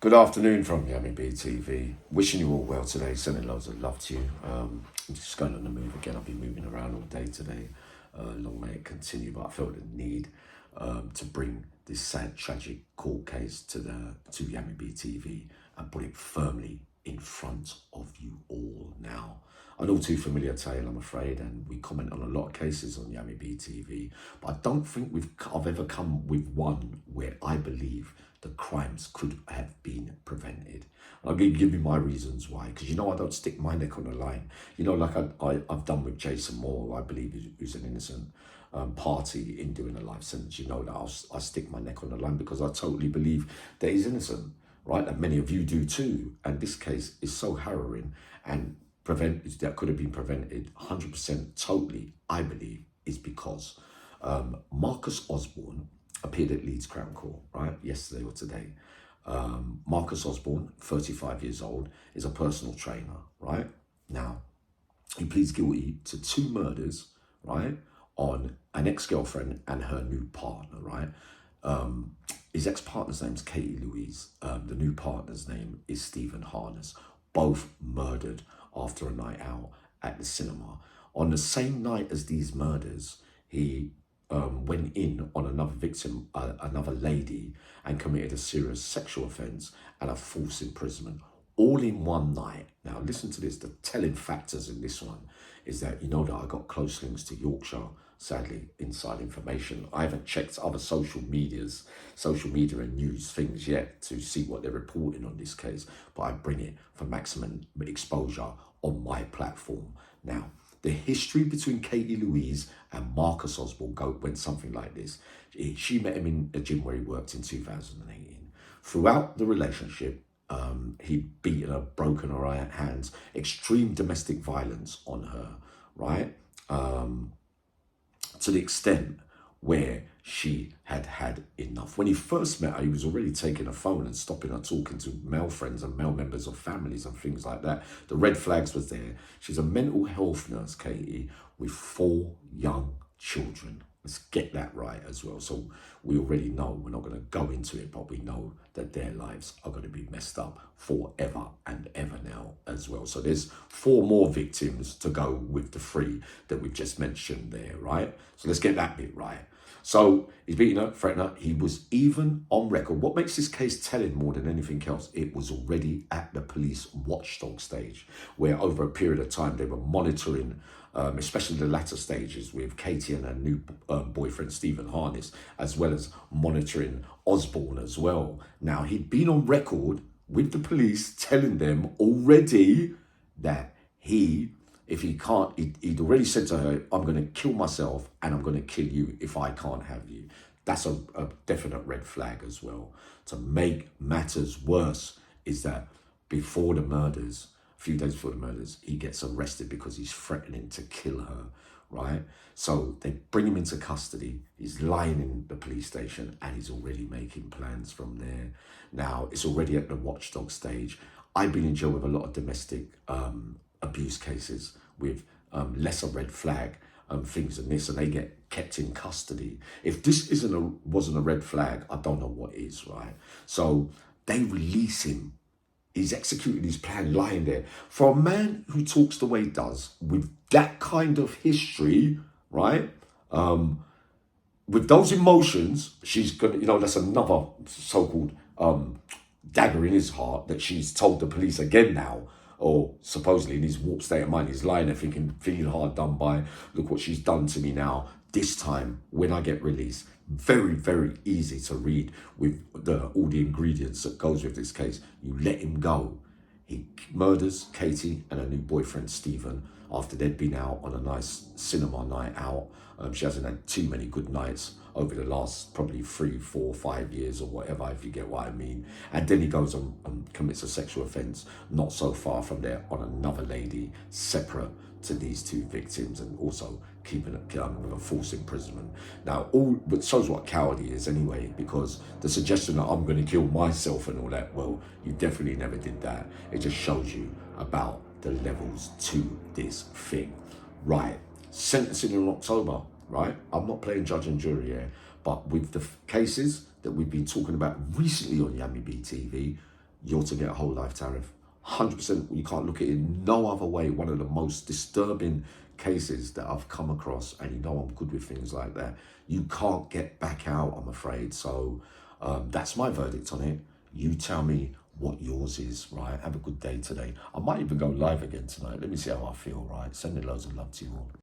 Good afternoon from Yami BTV. Wishing you all well today. Sending loads of love to you. I'm just going on the move again. I've been moving around all day today. Long may it continue, but I felt the need to bring this sad, tragic court case to Yami BTV and put it firmly in front of you all now. An all too familiar tale, I'm afraid, and we comment on a lot of cases on Yami BTV, but I don't think I've ever come with one where I believe the crimes could have been prevented. I'll give you my reasons why, because I don't stick my neck on the line. Like I've done with Jason Moore, I believe who's an innocent party in doing a life sentence. That I stick my neck on the line because I totally believe that he's innocent, right? And many of you do too. And this case is so harrowing and that could have been prevented 100% totally, I believe, is because Marcus Osborne appeared at Leeds Crown Court, right, yesterday or today. Marcus Osborne, 35 years old, is a personal trainer, right? Now, he pleads guilty to 2 murders, right, on an ex-girlfriend and her new partner, right? His ex-partner's name is KATY. The new partner's name is Stephen Harness. Both murdered after a night out at the cinema. On the same night as these murders, he went in on another victim, another lady, and committed a serious sexual offence and a false imprisonment, all in one night. Now, listen to this. The telling factors in this one is that that I got close links to Yorkshire. Sadly, inside information. I haven't checked other social media and news things yet to see what they're reporting on this case, but I bring it for maximum exposure on my platform. Now, the history between KATY and Marcus Osborne went something like this. She met him in a gym where he worked in 2018. Throughout the relationship, he'd beaten her, broken her hands, extreme domestic violence on her, right? To the extent where she had had enough. When he first met her, he was already taking her phone and stopping her talking to male friends and male members of families and things like that. The red flags was there. She's a mental health nurse, KATY, with 4 young children. Let's get that right as well. So we already know, we're not going to go into it, but we know that their lives are going to be messed up forever and ever now as well. So there's 4 more victims to go with the 3 that we've just mentioned there, right? So let's get that bit right. So he's beating her, threatening her. He was even on record. What makes this case telling more than anything else, it was already at the police watchdog stage, where over a period of time they were monitoring, especially the latter stages with KATY and her new boyfriend, Stephen Harness, as well as monitoring Osborne as well. Now, he'd been on record with the police telling them already that if he can't, he'd already said to her, I'm going to kill myself and I'm going to kill you if I can't have you. That's a definite red flag as well. To make matters worse is that before the murders, a few days before the murders, he gets arrested because he's threatening to kill her, right? So they bring him into custody. He's lying in the police station and he's already making plans from there. Now, it's already at the watchdog stage. I've been in jail with a lot of domestic abuse cases with lesser red flag things than this, and they get kept in custody. If this wasn't a red flag, I don't know what is, right? So they release him. He's executing his plan lying there. For a man who talks the way he does, with that kind of history, right? With those emotions, she's gonna, that's another so-called dagger in his heart that she's told the police again now, or supposedly in his warped state of mind, he's lying there thinking, feeling hard done by, look what she's done to me now. This time, when I get released, very, very easy to read with all the ingredients that goes with this case. You let him go. He murders KATY and her new boyfriend, Stephen, after they'd been out on a nice cinema night out. She hasn't had too many good nights over the last probably 3, 4, 5 years or whatever, if you get what I mean. And then he goes and commits a sexual offence not so far from there on another lady separate to these 2 victims, and also keeping it with a false imprisonment. Now, but shows what coward he is anyway, because the suggestion that I'm going to kill myself and all that, well, you definitely never did that. It just shows you about the levels to this thing. Right, sentencing in October, right? I'm not playing judge and jury here, but with the cases that we've been talking about recently on Yami BTV, you're to get a whole life tariff. 100%, you can't look at it no other way. One of the most disturbing cases that I've come across, and you know I'm good with things like that. You can't get back out, I'm afraid. So that's my verdict on it. You tell me what yours is, right? Have a good day today. I might even go live again tonight. Let me see how I feel, right? Sending loads of love to you all.